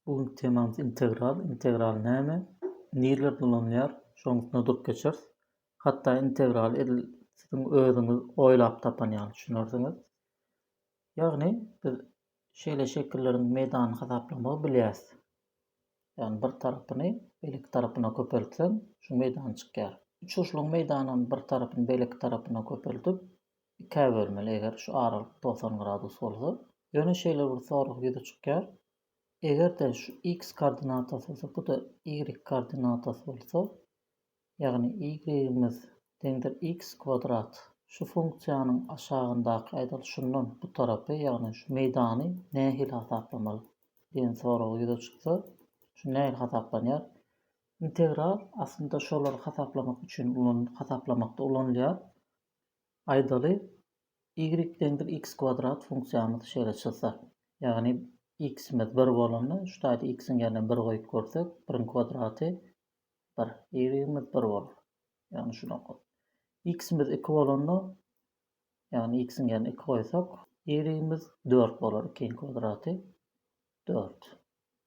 Bugünkü temamız integral. Integral näme? Niler bulanýar? Şoňsuna durup geçer. Hatda integral siziň özüňiz oýlap tapan ýaly düşünürsiňiz. Ýagny biz şeýle şekillerin meýdanyny hasaplamagy bilýäs. Ýani bir tarapyny belki tarapyna köpeltsen şu meýdan çykýar. Üçüçlüň meýdanyny bir tarapyny belki tarapyna köpeltip ikä bölmeli eger şu aralyk 90 gradus bolsa. Ýöne şeýle bir sorag ýüze çykýar. Egerde şu x koordinatası bolsa, bu da y koordinatası bolsa, ýagny y-imiz teňdir x kvadrat. Şu funksiýanyň aşagyndaky aýdal şundan bu tarapy, ýagny şu meýdany nähili hasaplamaly diýen sorag ýüze çyksa, şu nähili hasaplanýar? Integral aslında şolary hasaplamak üçin hasaplamakda ulanylýar. Aýdaly y teňdir x kvadrat funksiýanyny şeýle çyksa, ýagny x'imiz 1 bolanda, şu taýda x'in ýerine 1 goýup görsek, 1'in kwadraty 1, y-imiz 1 bolar. Ýagny şuna x'imiz 2 bolanda, ýagny x'in ýerine 2 goýsak, y-imiz 4 bolar, 2'in kwadraty 4.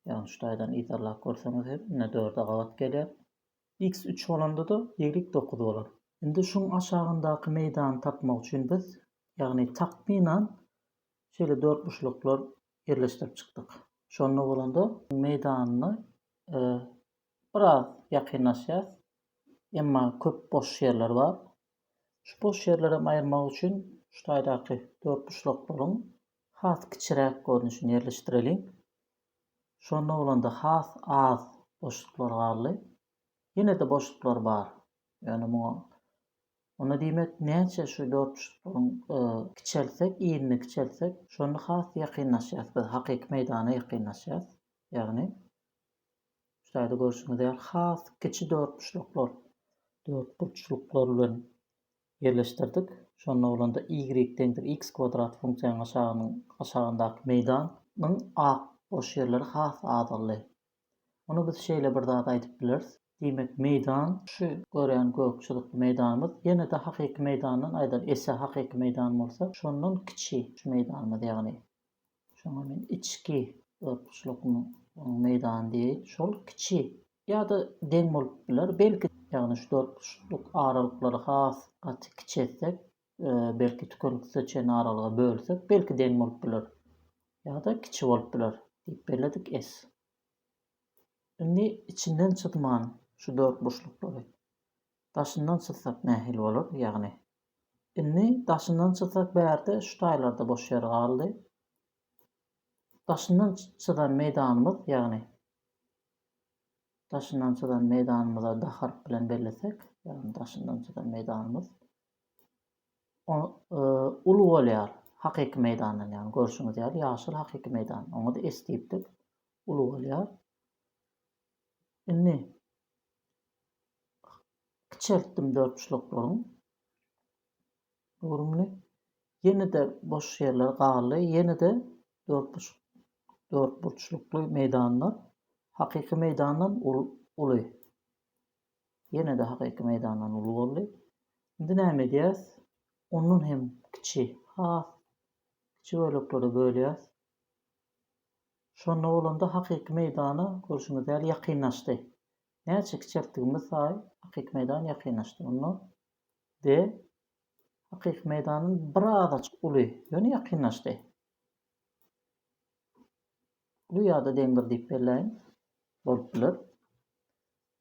Ýagny şu taýdan izarlap görseňiz hem 4'e gawat gelýär. X 3 bolanda da y 9 bolar. Indi şuň aşagyndaky meýdany tapmak üçin biz, ýagny takminan şeýle 4 buşluklar yerleştirip çykdyk. Şonda bolanda meýdanyny biraz ýakynlaşýar. Emma köp boş ýerler bar. Şu boş ýerlere aýyrmak üçin şu taýdaky 4 buşluklaryň has kiçirek görnüşini yerleşdirelim. Şonda bolanda has az boşluklar garly. Ýene de boşluklar bar. Ýani ona diýmek näçe şu 4 boşluklaryň kiçelsek, ýerini kiçelsek, şonda has ýakynlaşýar. Biz hakyky meýdana ýakynlaşýar. Ýagny şu taýda görüşiňiz ýaly has kiçi 4 boşluklar. 4 boşluklar bilen yerleşdirdik. Şonda bolanda y teňdir x kvadrat funksiýanyň aşagyndaky meýdanyň boş ýerleri has azaldy. Onu biz şeýle bir zat aýdyp bileriz. Diýmek meýdan şu gören gökçülükli meýdanymyz ýene de hakyky meýdandan aýdal ese hakyky meýdan bolsa, şondan kiçi şu meýdanymyz, ýagny şoňa men içki 4 boşlukly meýdan diýip, şol kiçi ýa-da deň bolup biler. Belki ýagny şu 4 boşluk aralyklary has gaty kiçelsek, belki tükenlik seçeni aralyga bölsek, belki deň bolup biler. Ýa-da kiçi bolup biler diýip belledik S. Indi içinden çykman şu 4 boşluklary daşyndan çyksak nähili bolar? Ýagny indi daşyndan çyksak bärde şu taýlarda boş ýer galdy. Daşyndan çykan meýdanymyz, ýagny daşyndan çykan meýdanymyza da harp bilen bellesek, ýagny daşyndan çykan meýdanymyz uly bolýar hakyky meýdandan, ýagny görüşiňiz ýaly ýaşyl hakyky meýdan. Oňa da S diýipdik. Uly bolýar. Indi kiçeltdim 4 boşluklaryň. Görümli. Ýene de boş ýerler galy, ýene de 4 boşlukly meýdanlar hakyky meýdandan uly. Ýene de hakyky meýdandan uly boldy. Indi näme diýäs? Ondan hem kiçi, kiçi bölüklere bölýäs. Şonda bolanda hakyky meýdana görüşiňiz ýaly ýakynlaşdy. Näçe kiçeltdigimiz saý hakyky meýdan ýakynlaşdy. Onu de hakyky meýdanyň biraz uly, ýöne ýakynlaşdy. Bu ýa-da deňdir diýip belläýin. Bolup biler.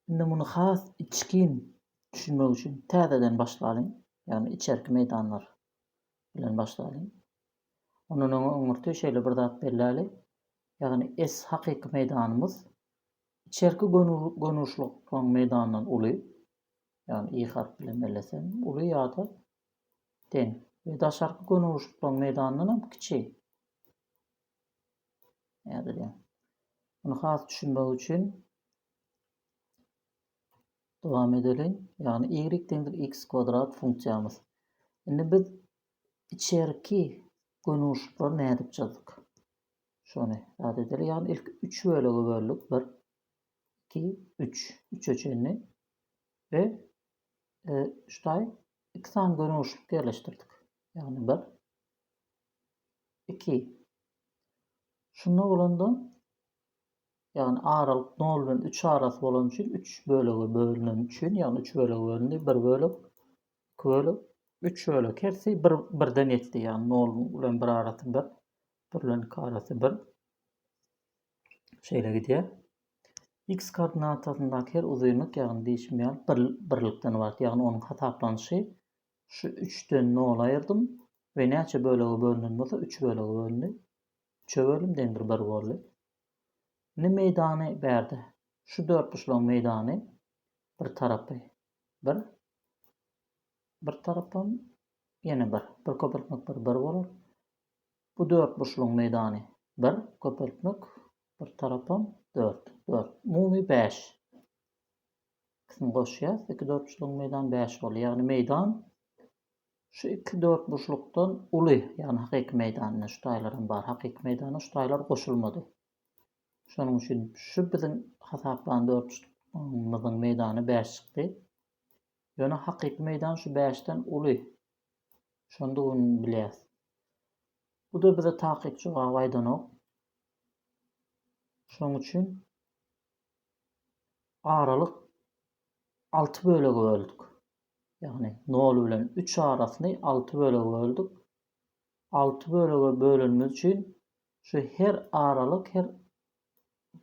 Indi muny has içkin düşünmek üçin täzeden başlalyň. Ýagny içerki meýdanlar bilen başlalyň. Onuň öňürde şeýle bir zat belläli. Ýagny S hakyky meýdanymyz içerki gönüşlük meýdandan uly. Ýagny y harp bilen bellesem, uly ýa-da deň. We daşarky gönüşlük meýdandan hem kiçi. Ýa-da deň. Bunu has düşünmek üçin dowam edelim. Ýagny y teňdir x kvadrat funksiýamyz. Indi biz içerki gönüşlükleri näme diýip çyzdyk? Şonu ýad edelim. Ýagny ilk 3 bölege böldük. 1, 2, 3. 3 öçenli we şu taý 2 san gönüşlük yerleşdirdik. Ýagny 1, 2. Şunda bolanda Yani aralık 0 bilen 3 arası bolan üçin 3 bölegi bölünen üçin, yani 3 bölegi bölündi, 1 bölük, 2 bölük, 3 bölük hersi birden etdi. Yani 0 bilen 1 arasy 1, 1 bilen 2 arasy 1. Şeýle gidýär. X koordinatasyndaky her uzunluk ýagny değişmeýän birlikden bar. Ýagny onuň hasaplanyşy şu 3'ten 0 aýyrdym we näçe bölege bölünen bolsa 3 bölege bölündi. 3'e bölüm deňdir 1 boldy. Ne meydany berdi? Şu 4 buçluğun meydany bir tarapy 1, bir tarapam ýene 1. 1 köpeltmek 1 bolar. Bu 4 buçluğun meydany 1 köpeltmek bir tarapam 4. 4. Mumy 5. Kısım goşýar. 2 4 buçluğun meydany 5 bolýar. Ýagny meydan şu 2 4 buçlukdan uly. Ýagny hakyky meydanyna şu taýlaryň bar. Hakyky meydana şu taýlar goşulmady. Şonuň üçin şu biziň hasaplanan 4 buçluğumyzyň meydany 5 çykdy. Ýöne hakyky meydan şu 5'ten uly. Şonda onu bilýäs. Bu da bize takyp jogap aýdanok. Şoň üçin aralyk 6 bölege böldük. Ýagny 0 bilen 3 arasyny 6 bölege böldük. 6 bölege bölünmesi üçin şu her aralyk her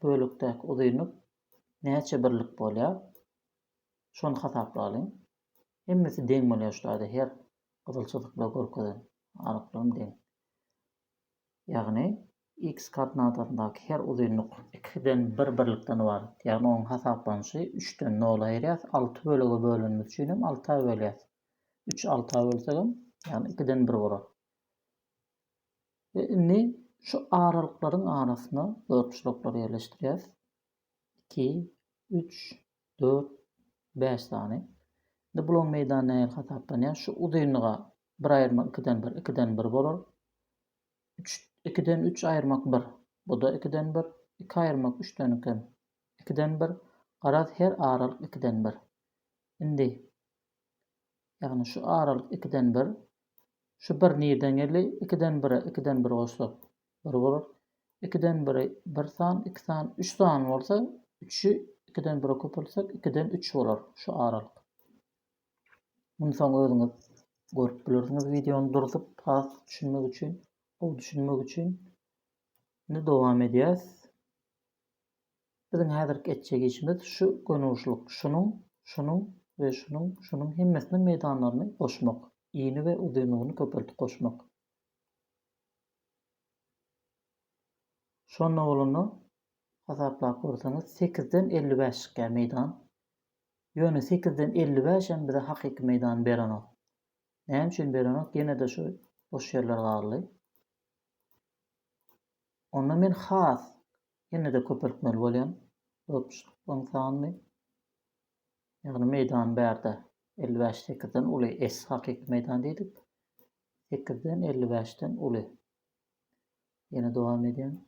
bölükdäki uzunluk näçe birlik bolýar? Şonu hasaplalyň. Hemmesi deň bolýar şu taýda her gyzylçylyk bilen görkezden aralyklary deň. Ýagny x koordinatasyndaky her uzunluk 2'den 1 birlikden bar. Ýagny onuň hasaplanyşy 3'ten 0 aýyrýas, 6 bölege bölünmesi üçin hem 6'a bölýäs. 3 6'a bölsegem ýagny 2'den 1 bolar. Ve indi şu aralyklaryň arasyna 4 buçluklary ýerleşdirýäs. 2, 3, 4, 5 tane. Indi bulan meydany näme hasaplanýar? Şu uzunlyga 1 aýyrmak 2'den 1, 2'den 1 bolar. 2'den 3 aýyrmak 1. Bu da 2'den 1. 2 aýyrmak 3'den 2. 2'den 1. Garaz her aralyk 2'den 1. Indi ýagny şu aralyk 2'den 1. Şu 1 nirden geldi? 2'den 1'e 2'den 1 goşsak 1 bolar. 2'den 1'e 1 san, 2 san, 3 san bolsa 3'ü 2'den 1'e köpeltsek 2'den 3 bolar şu aralyk. Bunu soň özüňiz görüp bilersiňiz videonu durup pas düşünmek üçin. O düşünmek üçin ne dowam edýäs? Biziň häzirki etjek işimiz şu gönüşlük. Şunun we şunun hemmesini meydanlaryny goşmak. Iýni we uzunlygyny köpeltip goşmak. Şonu bolany hasaplap görseňiz 8'den 55'ke meydan. Ýöne 8'den 55 hem bize hakyky meydan berenok. Näme üçin berenok? Gene de şu boş ýerler garly. Onda men has ýene de köpeltmeli bolýan. 4,5 sanyny. Ýagny meydan berde 55 8'den uly es hakyky meydan diýdik. 8'den 55'ten uly. Ýene dowam edýän.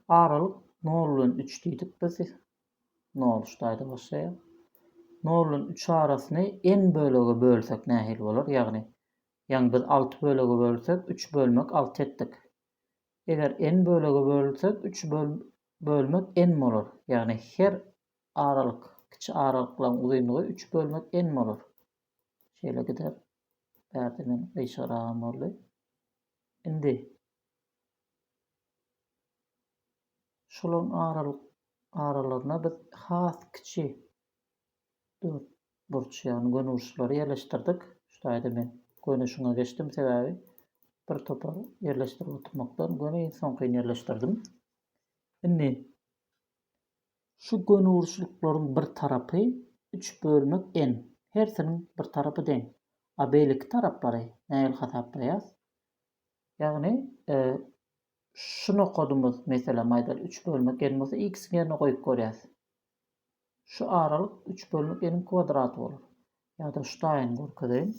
Aralyk 0 bilen 3 diýdik biz. 0 şu taýda başlaýar. 0 bilen 3 arasyny n bölege bölsek nähil bolar? Ýagny biz 6 bölege bölsek 3 bölmek 6 etdik. Eger n bölege bölsek 3 bölmek n bolar. Ýagny her aralyk, kiçi aralyklaryň uzunlygy 3 bölmek n bolar. Şeýle gider. Bärde men eşaram boldy. Indi şolaryň aralaryna biz has kiçi 4 burç ýagny gönüşlere ýerleşdirdik. Şu taýda men gönüşüňe geçdim sebäbi bir topa ýerleşdirip oturmakdan göni soňky ýerleşdirdim. Indi şu gönüşliklaryň bir tarapy 3 bölmek n. Hersiniň bir tarapy deň. A beýleki taraplary näme hasaplaýas? Ýagny şunu kodumuz mesela maýdal 3 bölmek n bolsa x ýerine goýup görýäs. Şu aralyk 3 bölmek n kwadraty bolar. Ýa-da şu taýyny görkezeyim.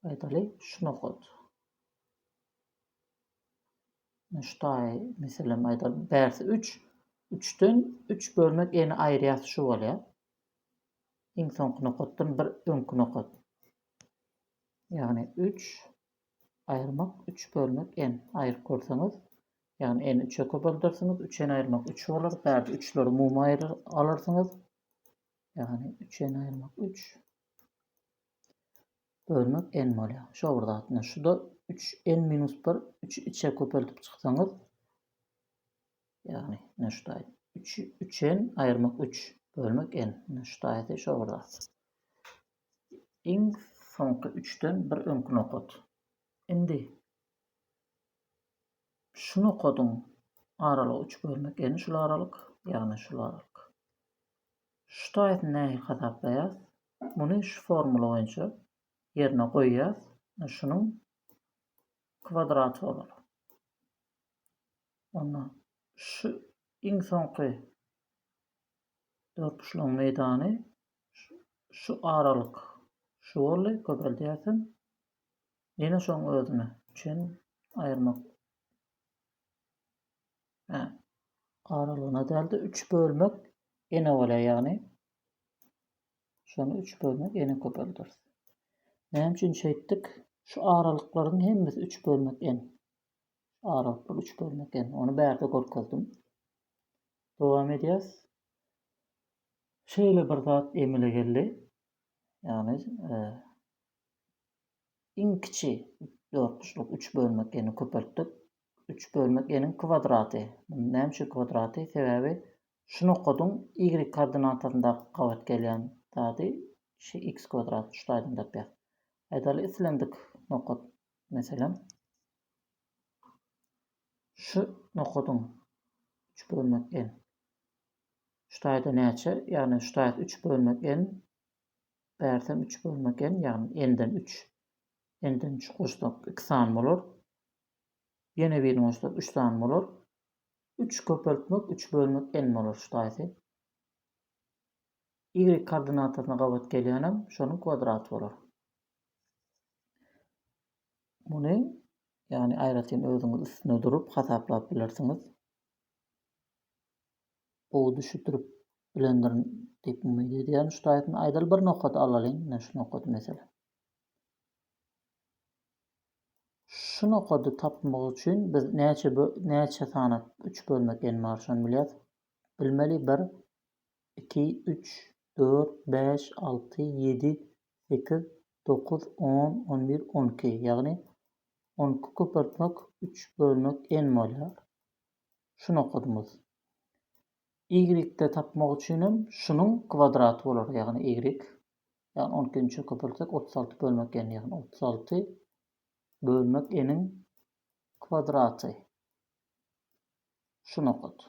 Maýdaly şunu kod. Şu taýy mesela maýdal bärsi 3. 3'ten 3 bölmek n aýrýas şu bolýar. Iň soňky nokotdan bir öňkü nokot. Ýagny 3 ayırmak 3 bölmek n ayırıp görseňiz, yani n 3'e köpeltirsiniz, 3n ayırmak 3 bolar. Bäde 3'leri muma alırsyňyz. Yani 3n ayırmak 3 bölmek n bolýar. Şo bir zatna. Şuda 3n minus 1 3'ü içe köpeltip çyksaňyz, yani näşdaý 3n ayırmak 3 bölmek n. Näşdaý şo bir zat. Iň soňky 3'den bir öňküne okad. Indi şunu okadyň aralyk 3 bölmek n şol aralyk, ýagny şol aralyk. Şu taýyny näme hasaplaýas? Muny şu formula boýunça yerine goýýas. Şunun kvadraty bolar. Onda şu iň soňky dörtbuşlaryň meýdany şu aralyk şu boldy, köpeltýärsiň. Ýene şoň özüne 3n ayırmak aralygyna däldi 3 bölmek n bolýar, ýagny şonu 3 bölmek n köpeltirsiz. Näme üçin şeýtdik? Şu aralyklaryň hemmesi 3 bölmek n. Aralyklar 3 bölmek n. Onu bärde görkezdim. Dowam edýäs. Şeýle bir zat emile geldi. Ýagny iň kiçi dörtbuşluk 3 bölmek n köpeltdik. 3 bölmek n'in kvadraty. Näme üçin kvadraty? Sebäbi şunu okadyň y koordinatynda gabat gelýän zady x kvadrat şutaýdan dep ýaz. Aýdaly islendik nokot. Meselem şu nokodyň 3 bölmek n. Şutaýda näçe? Ýagny şutaýda 3 bölmek n bärsem 3 bölmek n, ýagny n'den 3. N'den 3 goşsak 2 san bolar. Ýene birini goşsak 3 san bolar. 3 köpeltmek 3 bölmek n bolar şutaýda. Y koordinatyna gabat gelýänem şonuň kwadraty bolar. Muny ýagny aýratyn özüňiz üstüne durup hasaplap bilersiňiz. Bu düşütürüp bilendirin diýip umyt edýän şu taýyny aýdal bir nokat alalyň, şu nokat mesela. Şu nokady tapmak üçin biz näçe sany 3 bölmek n barşan bilýäs. Bilmeli 1 2 3 4 5 6 7 8 9 10 11 12, ýagny 12 köpeltmek 3 bölmek n bolýar. Şunu okadymyz. Y-de tapmak üçinem şunun kvadraty bolar, ýagny y. Ýagny 12-nji köpeltsek 36 bölmek n, ýagny 36 bölmek n'in kvadraty. Şunu okad.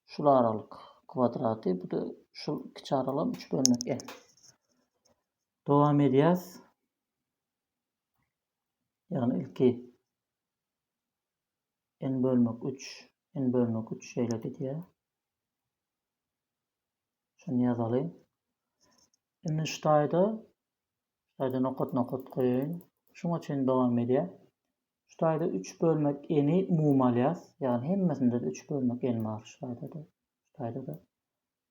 Şular aralyk kvadraty, bu da şu kiçi aralyk 3 bölmek n. Dowam edýäs. Ýagny ilki n bölmek 3, n bölmek 3 şeýle gidýär. Şunu ýazaly. Indi şutaýda nokat goýaýyn. Şuňa üçin dowam edýär. Şutaýda 3 bölmek n'i mum alýas. Ýagny hemmesinde de 3 bölmek n bar şutaýda da.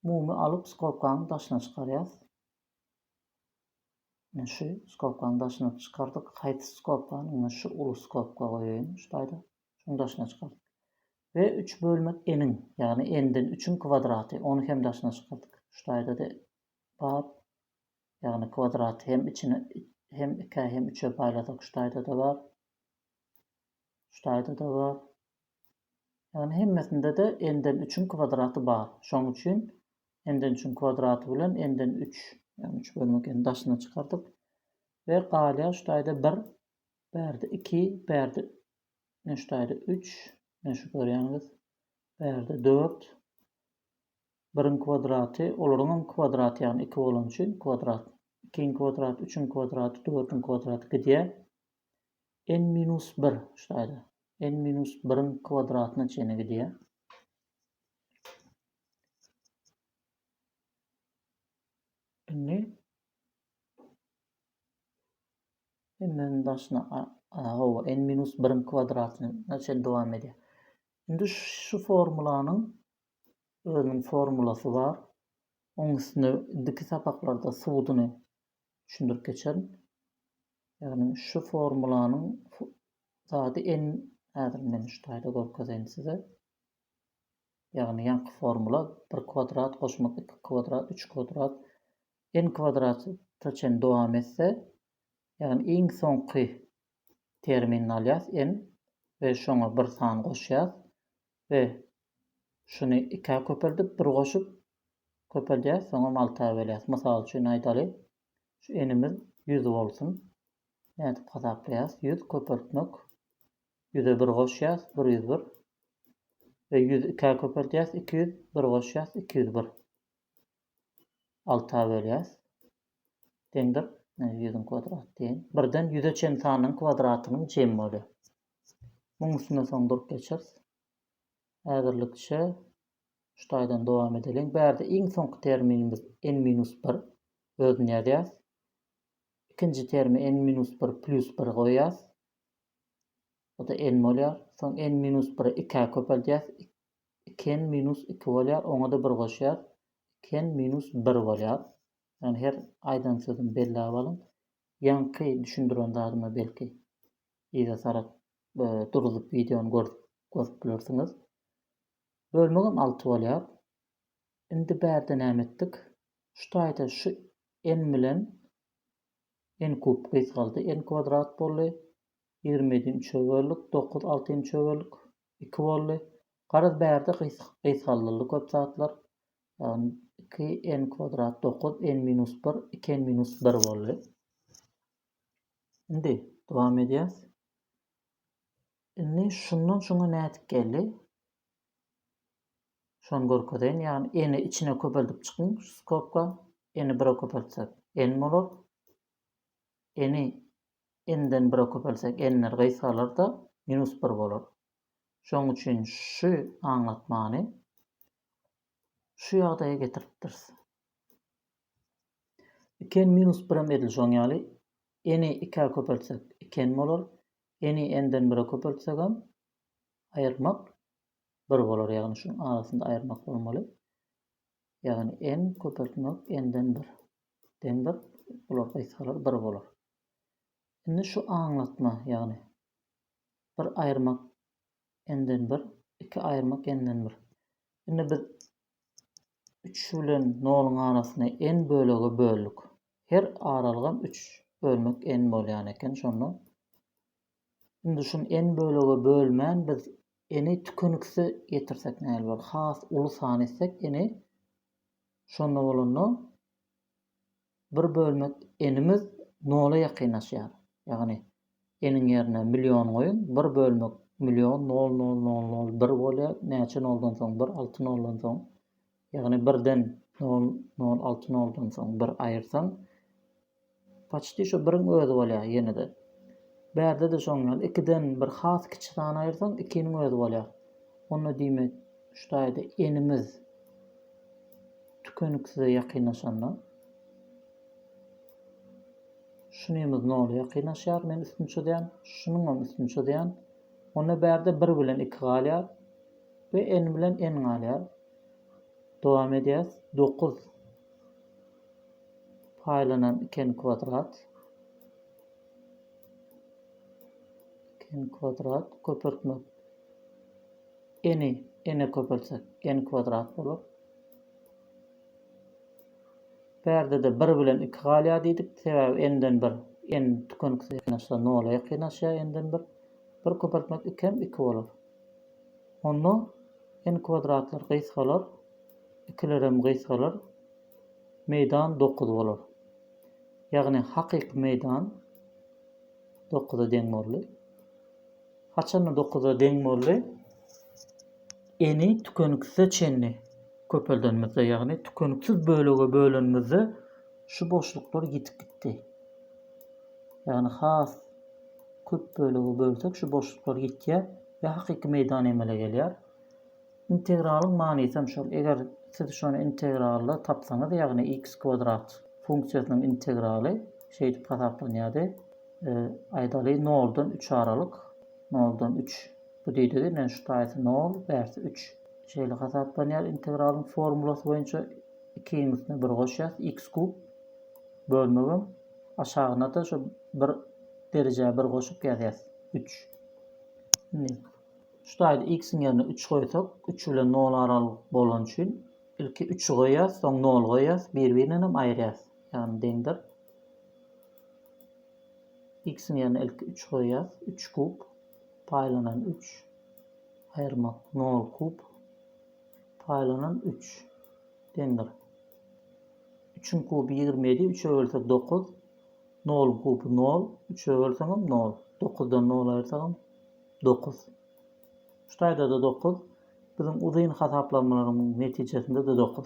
Mumy alyp skopkanyň daşyna çykarýas. Şu skopkanyň daşyna çykardyk. Haýsy skopkanyň şu uly skopka goýaýyn şutaýda. Şuň daşyna çykardyk. Ve 3 bölmek n'in, ýagny n'den 3'ün kvadraty. Onu hem daşyna çykardyk. Şutaýda da bar, ýagny kvadraty hem içine hem 2 hem 3'e paýladyk. Şutaýda da bar. Şutaýda da bar. Ýagny hemmesinde de n'den 3'ün kvadraty bar. Şoň üçin n'den 3'ün kvadraty bilen n'den 3, ýagny 3 bölmek n daşyna çykardyk. Ve galýa şutaýda 1, bärde 2, bärde şutaýda 3, şu görýäňiz, bärde 4. 1'in kvadraty, olaryň kvadraty, ýagny 2 bolan üçin kvadrat. 2'nin kvadraty, 3'ün kvadraty, 4'ün kvadraty gidýär. N minus 1 şutaýda. N minus 1'in kwadratyna çene gidýär. Indi hemen daşyna n minus 1'in kwadratyna çene dowam edýär. Indi şu formulanyň özüniň formulasy bar. Onuň üstüne diki sapaklarda suwudyny düşündirip geçerim. Yani şu formulanın zady en häzir men şuýda görkezýän size. Yani ýanky formula 1 kvadrat goşmak 2 kvadrat 3 kvadrat n kvadrataçyn dowam etse, yani iň soňky terminini alýas n we şoňa bir san goşýas we şuny 2 köpeldip 1 goşup köpelýäs, soňra malta belýäs. Mysal üçin aýdaly, şu nimiz 100 bolsun. Nädip hasaplaýas? 100 köpeltmek 100'e 1 goşýas 101 ve 100 2 köpelýäs 200 1 goşýas 201. Alta belýäs. Deňdir 100'ün kvadraty diýen. Birden 100'e çen sanyň kwadratynyň jemi bolýar. Muň üstüne soň durup geçeriz. Häzirlikçe şuýdan dowam edelim. Bärde iň soňky terminimiz n-1 özüni ýazýas. İkinci termi n-1 plus 1 goýýas. O da n bolýar. Soň n-1'e 2 köpelýäs. 2n-2 bolýar. Oňa da 1 goşýar. 2n-1 bolýar. Yani her aýdan sözüm belli alyn. Ýanky düşündiren zadyma belki iýe sarak durup videonu görüp bilersiňiz. Bölmegem 6 bolýar. Indi bärde näme etdik? Şuýda şu n bilen n kub gysgaldy. N kvadrat boldy. 20'den 3'e böldük. 9 6'ňy 3'e böldük. 2 boldy. Garaz bärde gysgaldyly köp zatlar. Yani 2n kvadrat 9 n-1 2n-1 boldy. Indi dowam edýäs. Indi şundan şoňa nädip geldi? Şonu görkezýän, yani n-i içine köpeldip çykyň şu skopka. N-i 1'e köpeltsek n bolar. N-i n-den 1'e köpelsek n-ler gysgalar da -1 bolar. Şoň üçin şu aňlatmany şu ýagdaýa getiripdirs. 2n-1'em edilýän ýaly n-i 2'e köpelsek 2n bolar. N-i n-den 1'e köpelsek hem aýyrmak 1 bolar. Ýagny şunun arasynda aýyrmak bolmaly. Ýagny n köpeltmek n-den 1. Deňdir, bular gysgalar 1 bolar. Indi şu aňlatma, ýagny 1 aýyrmak n-den 1, 2 aýyrmak n-den 1. Indi biz 3 bilen 0'nyň arasyny n bölegi böldük. Her aralygam 3 bölmek n bolýan eken şonu. Indi şunu n bölege bölmän biz n-i tükeniksi getirsek näme bolar? Has uly san etsek n-i şonda bolany 1 bölmek n-imiz 0'a ýakynlaşýar. Ýagny n-iň ýerine million goýun, 1 bölmek million 0,0001 bolýar. Näçe 0'dan soň 1 6 0'dan soň. Ýagny 1'den 0,06 0'dan soň 1 aýyrsaň paçty şu 1'iň özü bolýar ýene-de. Bärde de şoňňal 2'den bir has kiçik san aýyrsaň 2'niň özü bolýar. Onda diýmek şuýda n-imiz tükeniksize ýakynlaşanda şunymyz 0'a ýakynlaşýar. Men üstünçe diýen, şunuň hem üstünçe diýen. Onda bärde 1 bilen 2 galýar we n bilen n galýar. Dowam edýäs. 9 paýlanan 2n kvadrat. 2n kvadrat köpeltmek n-i n-e köpelsek n kvadrat bolar. Bärde de 1 bilen 2 galýar diýdik. Sebäbi n-den 1 n tükeniksiz ýakynlaşsa 0'a ýakynlaşýar n-den 1. 1 köpeltmek 2 hem 2 bolar. Onda n kvadratlar gysgalar, 2'ler hem gysgalar. Meýdan 9 bolar. Ýagny hakyky meýdan 9'a deň boldy. Haçanda 9'a deň boldy? N-i tükeniksize çenli köpeldenmizde, ýagny tükeniksiz bölege bölenmizde şu boşluklar gitip gitdi. Ýagny has köp bölege bölsek şu boşluklar gitýär we hakyky meýdan emele gelýär. Integralyň manyny hem şol. Eger siz şonu integralda tapsaňyz, ýagny x kvadrat funksiýasynyň integraly şeýle hasaplanýardy. Aýdaly 0'dan 3 aralyk. 0'dan 3. Bu diýdi men şu taýsy 0 bärsi 3. Şeýle hasaplanýar. Integralyň formulasy boýunça 2'ň üstüne 1 goşýas x kub bölmegem aşagyna da şu 1 Dereceye 1 koşup yazýas. 3. Şimdi şuýda x'in ýerine 3 goýsak, 3 bilen 0 aralyk bolan üçin ilki 3'ü goýýas, soň 0 goýýas, bir-birinden aýyrýas. Ýani deňdir. X'in ýerine ilki 3 goýýas, 3 kub paýlanan 3 aýyrmak 0 kub paýlanan 3 deňdir. 3'ün kuby 27, 3'e bölsek 9, 0 kuby 0, 3'e bölseňem 0. 9'dan 0 aýyrsaňam 9. Şuýda da 9. Bizim uzyn hasaplanmalarymyň netijesinde de 9.